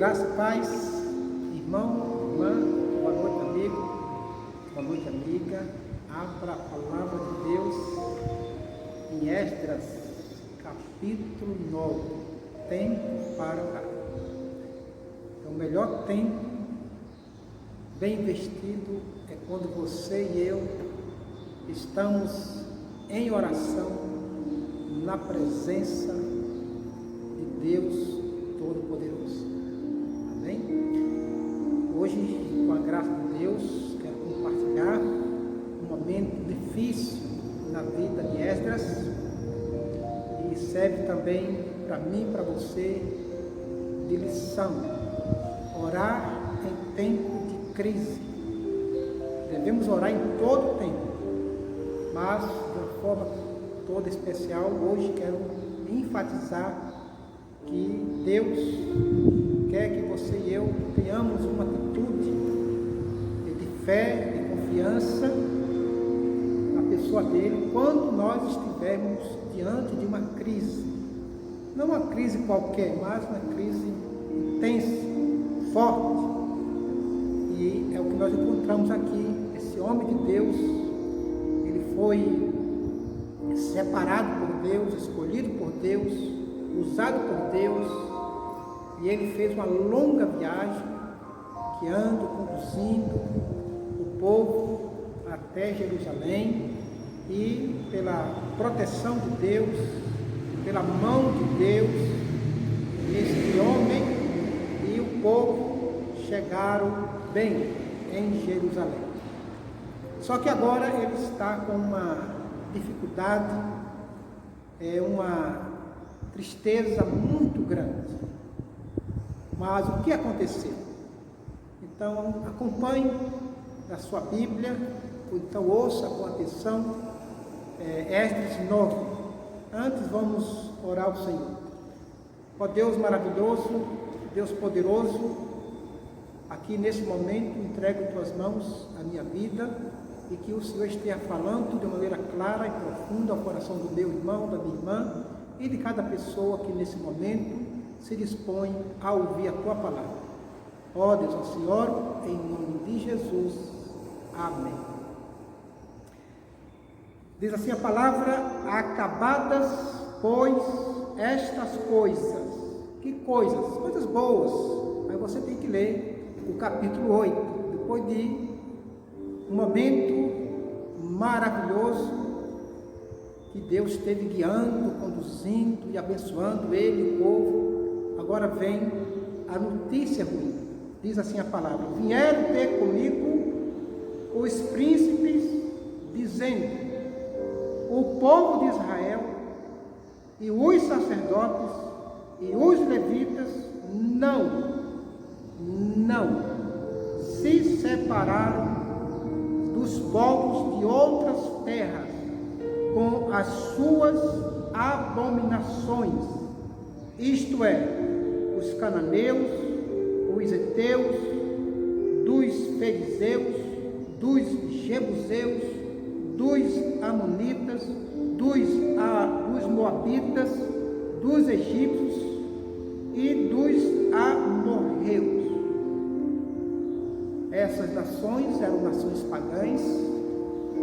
Graça e paz, irmão, irmã, boa noite, amigo, boa noite, amiga. Abra a palavra de Deus em Esdras, capítulo 9, tempo para orar. É o melhor tempo, bem investido, é quando você e eu estamos em oração, na presença de Deus Todo-Poderoso. Amém? Hoje, com a graça de Deus, quero compartilhar um momento difícil na vida de Esdras e serve também para mim e para você de lição. Orar em tempo de crise. Devemos orar em todo tempo, mas de uma forma toda especial, hoje quero enfatizar que Deus quer que você e eu tenhamos uma atitude de fé, de confiança na pessoa dele, quando nós estivermos diante de uma crise. Não uma crise qualquer, mas uma crise intensa, forte. E é o que nós encontramos aqui. Esse homem de Deus, ele foi separado por Deus, escolhido por Deus, usado por Deus, e ele fez uma longa viagem, guiando, conduzindo o povo até Jerusalém, e pela proteção de Deus, pela mão de Deus, este homem e o povo chegaram bem em Jerusalém. Só que agora ele está com uma dificuldade, uma tristeza muito grande. Mas o que aconteceu? Então acompanhe na sua Bíblia, ou então ouça com atenção Esdras 9. Antes vamos orar ao Senhor. Ó Deus maravilhoso, Deus poderoso, aqui nesse momento entrego em tuas mãos a minha vida, e que o Senhor esteja falando de maneira clara e profunda ao coração do meu irmão, da minha irmã, e de cada pessoa que nesse momento se dispõe a ouvir a tua palavra. Ó Deus, ao Senhor, em nome de Jesus. Amém. Diz assim a palavra: acabadas, pois, estas coisas. Que coisas? Coisas boas. Aí você tem que ler o capítulo 8, depois de um momento maravilhoso que Deus esteve guiando, conduzindo e abençoando ele e o povo. Agora vem a notícia ruim. Diz assim a palavra: vieram ter comigo os príncipes, dizendo: o povo de Israel e os sacerdotes e os levitas não se separaram dos povos de outras terras com as suas abominações, isto é, os cananeus, os heteus, dos fariseus, dos jebuseus, dos amonitas, dos moabitas, dos egípcios e dos amorreus. Essas nações eram nações pagãs,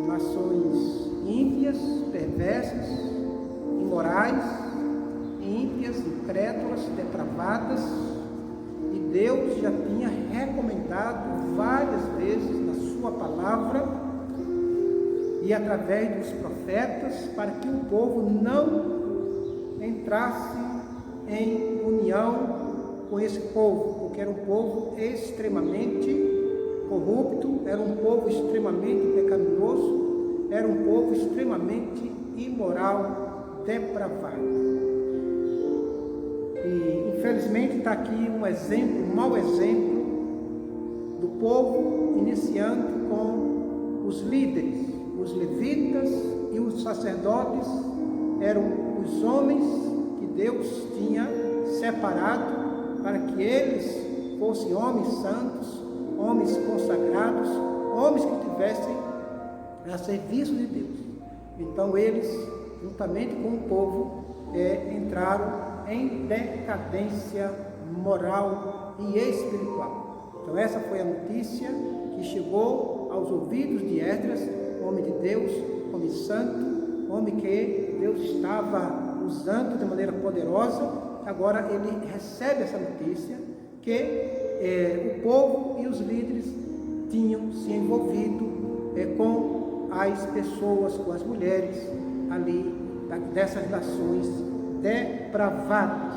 nações ímpias, perversas, imorais, ímpias, incrédulas, depravadas, e Deus já tinha recomendado várias vezes na sua palavra e através dos profetas para que o povo não entrasse em união com esse povo, porque era um povo extremamente corrupto, era um povo extremamente pecaminoso, era um povo extremamente imoral, depravado. E infelizmente está aqui um exemplo, um mau exemplo do povo, iniciando com os líderes, os levitas e os sacerdotes. Eram os homens que Deus tinha separado para que eles fossem homens santos, homens consagrados, homens que tivessem a serviço de Deus. Então eles, juntamente com o povo, entraram em decadência moral e espiritual. Então essa foi a notícia que chegou aos ouvidos de Esdras, homem de Deus, homem santo, homem que Deus estava usando de maneira poderosa. Agora ele recebe essa notícia que o povo e os líderes tinham se envolvido com as pessoas, com as mulheres ali dessas nações depravadas.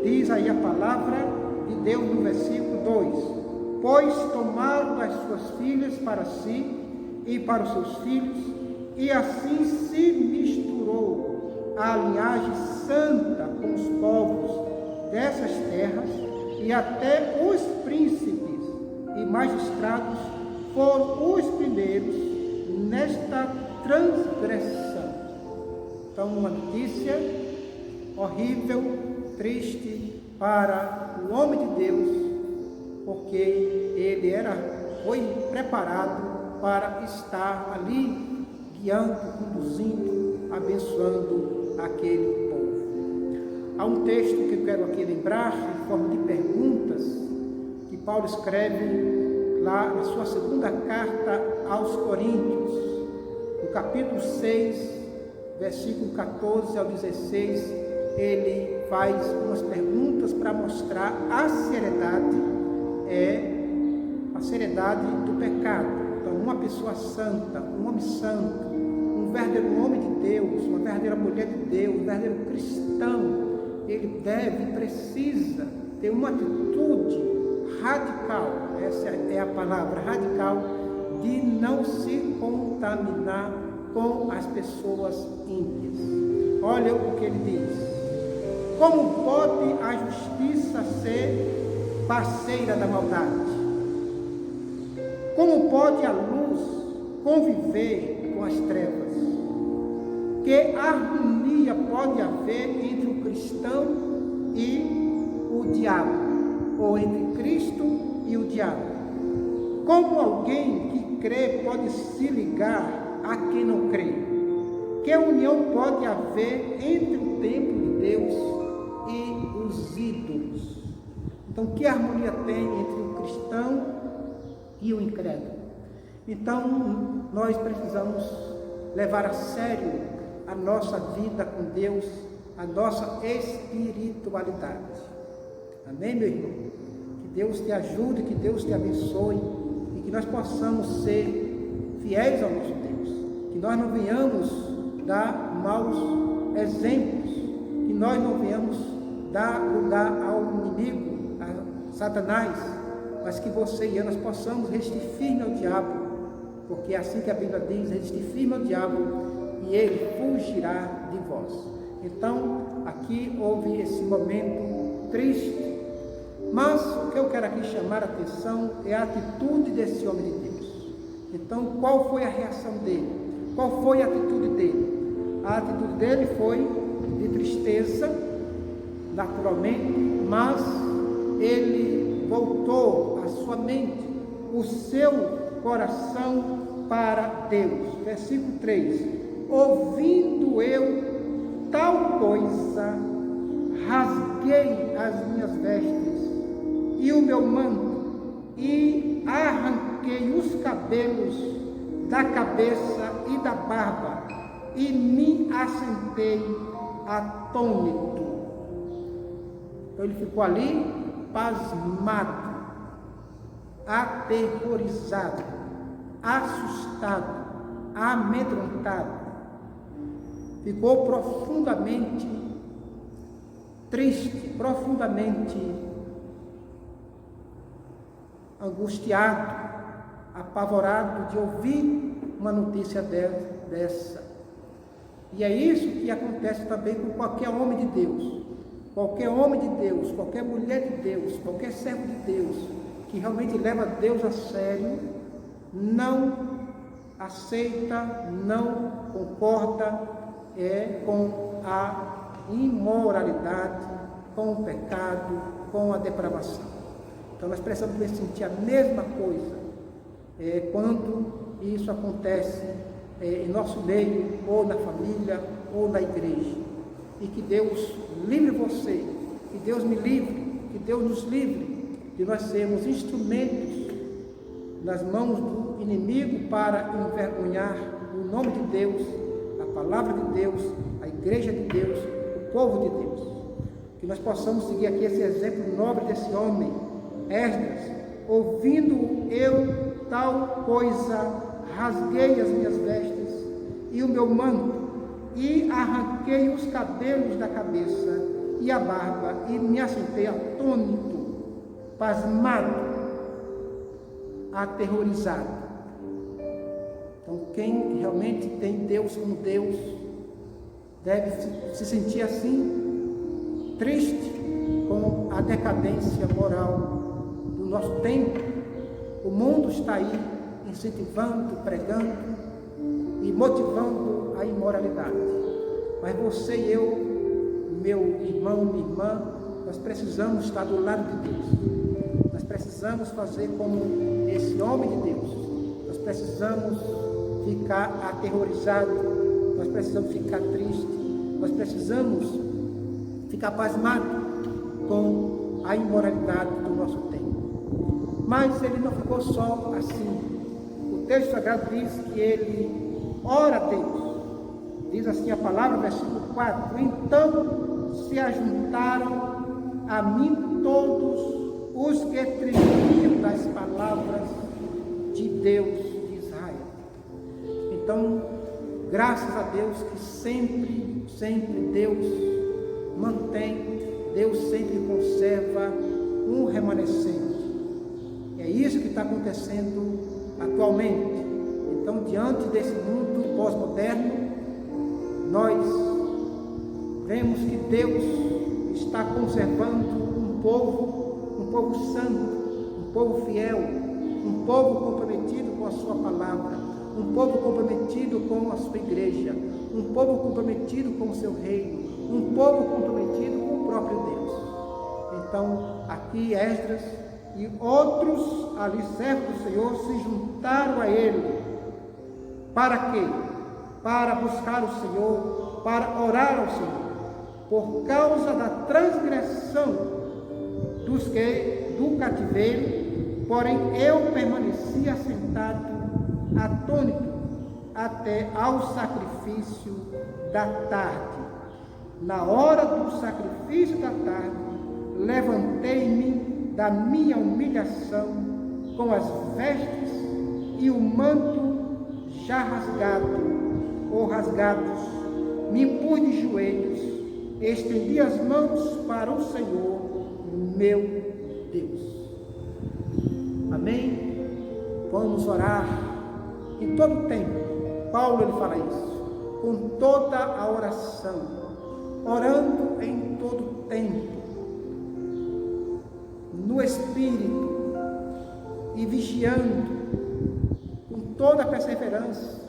Diz aí a palavra de Deus no versículo 2: pois tomaram as suas filhas para si e para os seus filhos, e assim se misturou a linhagem santa com os povos dessas terras, e até os príncipes e magistrados foram os primeiros nesta transgressão. Então, uma notícia horrível, triste para o homem de Deus, porque ele foi preparado para estar ali, guiando, conduzindo, abençoando aquele povo. Há um texto que eu quero aqui lembrar, em forma de perguntas, que Paulo escreve lá na sua segunda carta aos Coríntios, no capítulo 6, versículo 14 ao 16, ele faz umas perguntas para mostrar a seriedade do pecado. Então, uma pessoa santa, um homem santo, um verdadeiro homem de Deus, uma verdadeira mulher de Deus, um verdadeiro cristão, ele precisa ter uma atitude radical, essa é a palavra, radical, de não se contaminar com as pessoas ímpias. Olha o que ele diz: como pode a justiça ser parceira da maldade? Como pode a luz conviver com as trevas? Que harmonia pode haver entre o cristão e o diabo, ou entre Cristo e o diabo? Como alguém que crê pode se ligar a quem não crê? Que união pode haver entre o templo de Deus e os ídolos? Então, que harmonia tem entre o cristão e o incrédulo? Então, nós precisamos levar a sério a nossa vida com Deus, a nossa espiritualidade. Amém, meu irmão? Que Deus te ajude, que Deus te abençoe e que nós possamos ser fiéis ao nosso Deus, que nós não venhamos dar maus exemplos, que nós não venhamos dar lugar ao inimigo, a Satanás, mas que você e eu nós possamos resistir firme ao diabo, porque é assim que a Bíblia diz: resistir firme ao diabo e ele fugirá de vós. Então, aqui houve esse momento triste, mas o que eu quero aqui chamar a atenção é a atitude desse homem de Deus. Então, qual foi a reação dele? Qual foi a atitude dele? A atitude dele foi de tristeza, naturalmente, mas ele voltou a sua mente, o seu coração para Deus. Versículo 3: ouvindo eu tal coisa, rasguei as minhas vestes e o meu manto, e arranquei os cabelos da cabeça e da barba, e me assentei atônito. Então ele ficou ali pasmado, aterrorizado, assustado, amedrontado. Ficou profundamente triste, profundamente angustiado, apavorado de ouvir uma notícia dessa. E é isso que acontece também com qualquer homem de Deus. Qualquer homem de Deus, qualquer mulher de Deus, qualquer servo de Deus, que realmente leva Deus a sério, não aceita, não concorda com a imoralidade, com o pecado, com a depravação. Então nós precisamos sentir a mesma coisa quando isso acontece em nosso meio, ou na família, ou na igreja. e que Deus livre você, que Deus me livre, que Deus nos livre de nós sermos instrumentos nas mãos do inimigo para envergonhar o nome de Deus, a palavra de Deus, a igreja de Deus, o povo de Deus. Que nós possamos seguir aqui esse exemplo nobre desse homem, Esdras. Ouvindo eu tal coisa, rasguei as minhas vestes e o meu manto, e arranquei os cabelos da cabeça e a barba, e me assentei atônito, pasmado, aterrorizado. Então, quem realmente tem Deus como Deus, deve se sentir assim, triste com a decadência moral do nosso tempo. O mundo está aí incentivando, pregando e motivando a imoralidade. Mas você e eu, meu irmão, minha irmã, nós precisamos estar do lado de Deus. Nós precisamos fazer como esse homem de Deus. Nós precisamos ficar aterrorizados. Nós precisamos ficar tristes. Nós precisamos ficar pasmados com a imoralidade do nosso tempo. Mas ele não ficou só assim. O texto sagrado diz que ele ora a Deus. Diz assim a palavra, versículo 4: então se ajuntaram a mim todos os que tremiam das palavras de Deus de Israel. Então, graças a Deus que sempre Deus mantém, Deus sempre conserva um remanescente. É isso que está acontecendo atualmente. Então, diante desse mundo pós-moderno, nós vemos que Deus está conservando um povo santo, um povo fiel, um povo comprometido com a sua palavra, um povo comprometido com a sua igreja, um povo comprometido com o seu reino, um povo comprometido com o próprio Deus. Então, aqui Esdras e outros ali servos do Senhor se juntaram a ele. Para quê? Para buscar o Senhor, para orar ao Senhor, por causa da transgressão do cativeiro. Porém eu permaneci assentado, atônito, até ao sacrifício da tarde. Na hora do sacrifício da tarde, levantei-me da minha humilhação, com as vestes e o manto já rasgados, me pus de joelhos, estendi as mãos para o Senhor, meu Deus. Amém? Vamos orar em todo tempo. Paulo ele fala isso, com toda a oração, orando em todo tempo, no Espírito, e vigiando, com toda a perseverança,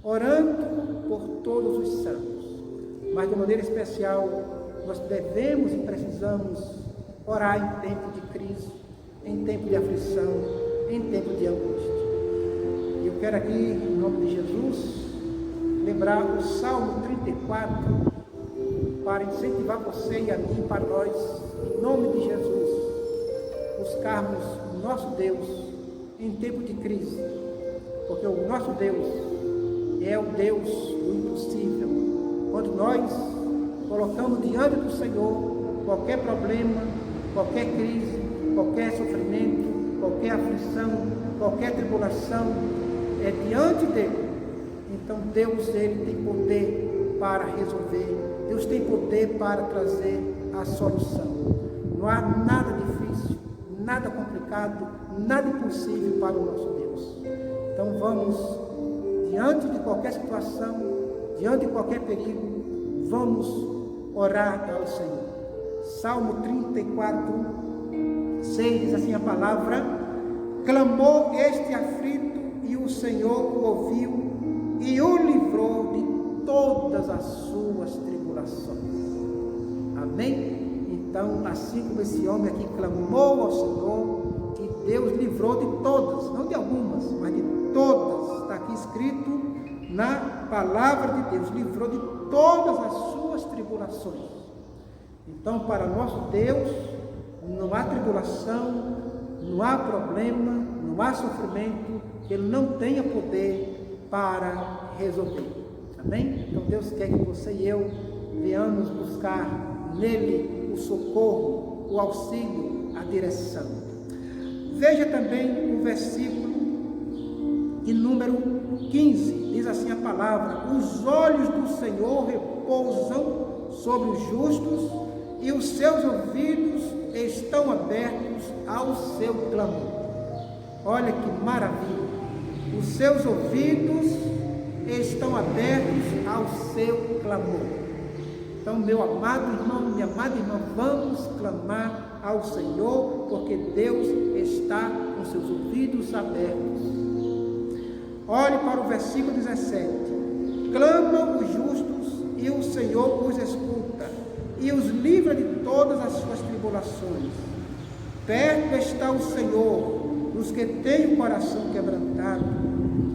orando por todos os santos. Mas de maneira especial, nós devemos e precisamos orar em tempo de crise, em tempo de aflição, em tempo de angústia. E eu quero aqui, em nome de Jesus, lembrar o Salmo 34, para incentivar você e a mim, para nós, em nome de Jesus, buscarmos o nosso Deus em tempo de crise, porque o nosso Deus é o Deus do impossível. Quando nós colocamos diante do Senhor qualquer problema, qualquer crise, qualquer sofrimento, qualquer aflição, qualquer tribulação, é diante dele. Então Deus ele tem poder para resolver, Deus tem poder para trazer a solução. Não há nada difícil, nada complicado, nada impossível para o nosso Deus. Então vamos, diante de qualquer situação, diante de qualquer perigo, vamos orar ao Senhor. Salmo 34, 6 diz assim a palavra: clamou este aflito e o Senhor o ouviu e o livrou de todas as suas tribulações. Amém? Então, assim como esse homem aqui clamou ao Senhor, que Deus livrou de todas, não de algumas, mas de todas. Está aqui escrito na palavra de Deus, livrou de todas as suas tribulações. Então, para nosso Deus, não há tribulação, não há problema, não há sofrimento que Ele não tenha poder para resolver. Amém? Então Deus quer que você e eu venhamos buscar nele o socorro, o auxílio, a direção. Veja também o versículo de número 15, diz assim a palavra: os olhos do Senhor repousam sobre os justos e os seus ouvidos estão abertos ao seu clamor. Olha que maravilha! Os seus ouvidos estão abertos ao seu clamor. Então, meu amado irmão, minha amada irmã, vamos clamar ao Senhor, porque Deus está com seus ouvidos abertos. Olhe para o versículo 17: clamam os justos e o Senhor os escuta e os livra de todas as suas tribulações. Perto está o Senhor dos que têm o coração quebrantado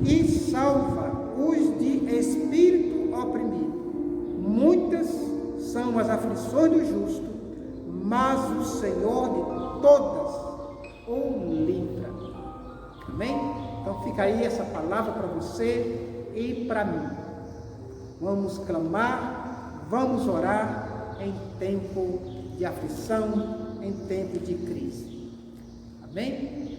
e salva os de espírito oprimido. Muitas são as aflições do justo, mas o Senhor de todas o livra. Amém? Então fica aí essa palavra para você e para mim. Vamos clamar, vamos orar em tempo de aflição, em tempo de crise. Amém?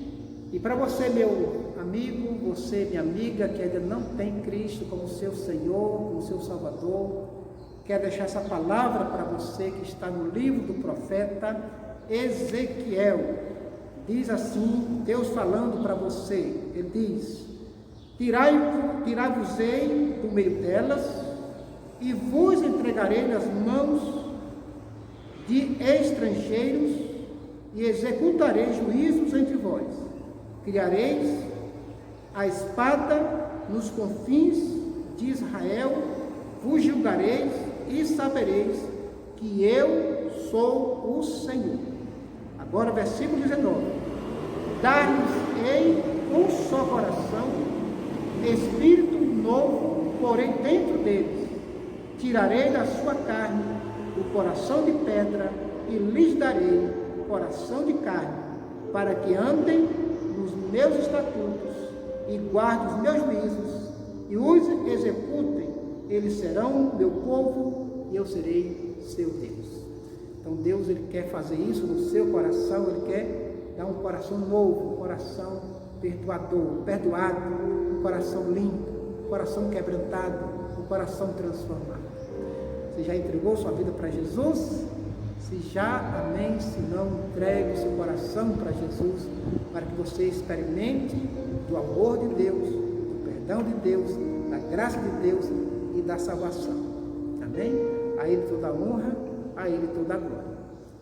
E para você, meu amigo, você, minha amiga, que ainda não tem Cristo como seu Senhor, como seu Salvador, quero deixar essa palavra para você que está no livro do profeta Ezequiel. Diz assim, Deus falando para você, Ele diz: tirai-vos-ei do meio delas e vos entregarei nas mãos de estrangeiros e executarei juízos entre vós. Criareis a espada nos confins de Israel, vos julgareis e sabereis que eu sou o Senhor. Agora, versículo 19: dar-lhes-ei um só coração, espírito novo, porém dentro deles. Tirarei da sua carne o coração de pedra e lhes darei coração de carne, para que andem nos meus estatutos e guardem os meus juízos e os executem. Eles serão meu povo e eu serei seu Deus. Então Deus, Ele quer fazer isso no seu coração. Ele quer dar um coração novo, um coração perdoado, um coração limpo, um coração quebrantado, um coração transformado. Você já entregou sua vida para Jesus? Se já, amém. Se não, entregue o seu coração para Jesus, para que você experimente do amor de Deus, do perdão de Deus, da graça de Deus e da salvação. Amém? A Ele toda a honra, a Ele toda a glória.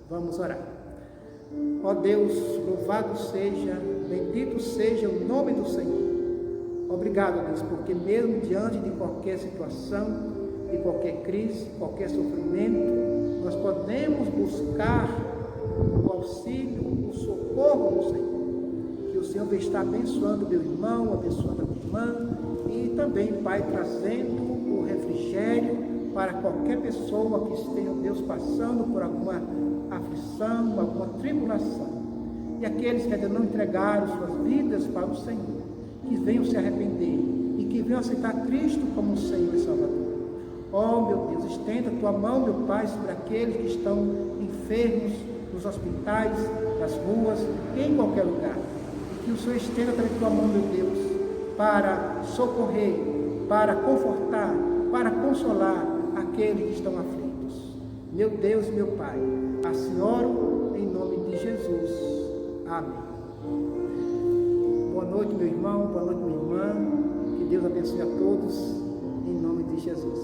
Vamos orar. Ó Deus, louvado seja, bendito seja o nome do Senhor. Obrigado, Deus, porque mesmo diante de qualquer situação, de qualquer crise, qualquer sofrimento, nós podemos buscar o auxílio, o socorro do Senhor. Que o Senhor vai estar abençoando meu irmão, abençoando a minha irmã, e também, Pai, trazendo o refrigério para qualquer pessoa que esteja, Deus, passando por alguma aflição, alguma tribulação. E aqueles que ainda não entregaram suas vidas para o Senhor, que venham se arrepender e que venham aceitar Cristo como Senhor e Salvador. Oh, meu Deus, estenda a tua mão, meu Pai, sobre aqueles que estão enfermos nos hospitais, nas ruas, em qualquer lugar. E que o Senhor estenda também a tua mão, meu Deus, para socorrer, para confortar, para consolar aqueles que estão aflitos. Meu Deus, meu Pai, assim oro em nome de Jesus. Amém. Boa noite, meu irmão, boa noite, minha irmã. Que Deus abençoe a todos, em nome de Jesus.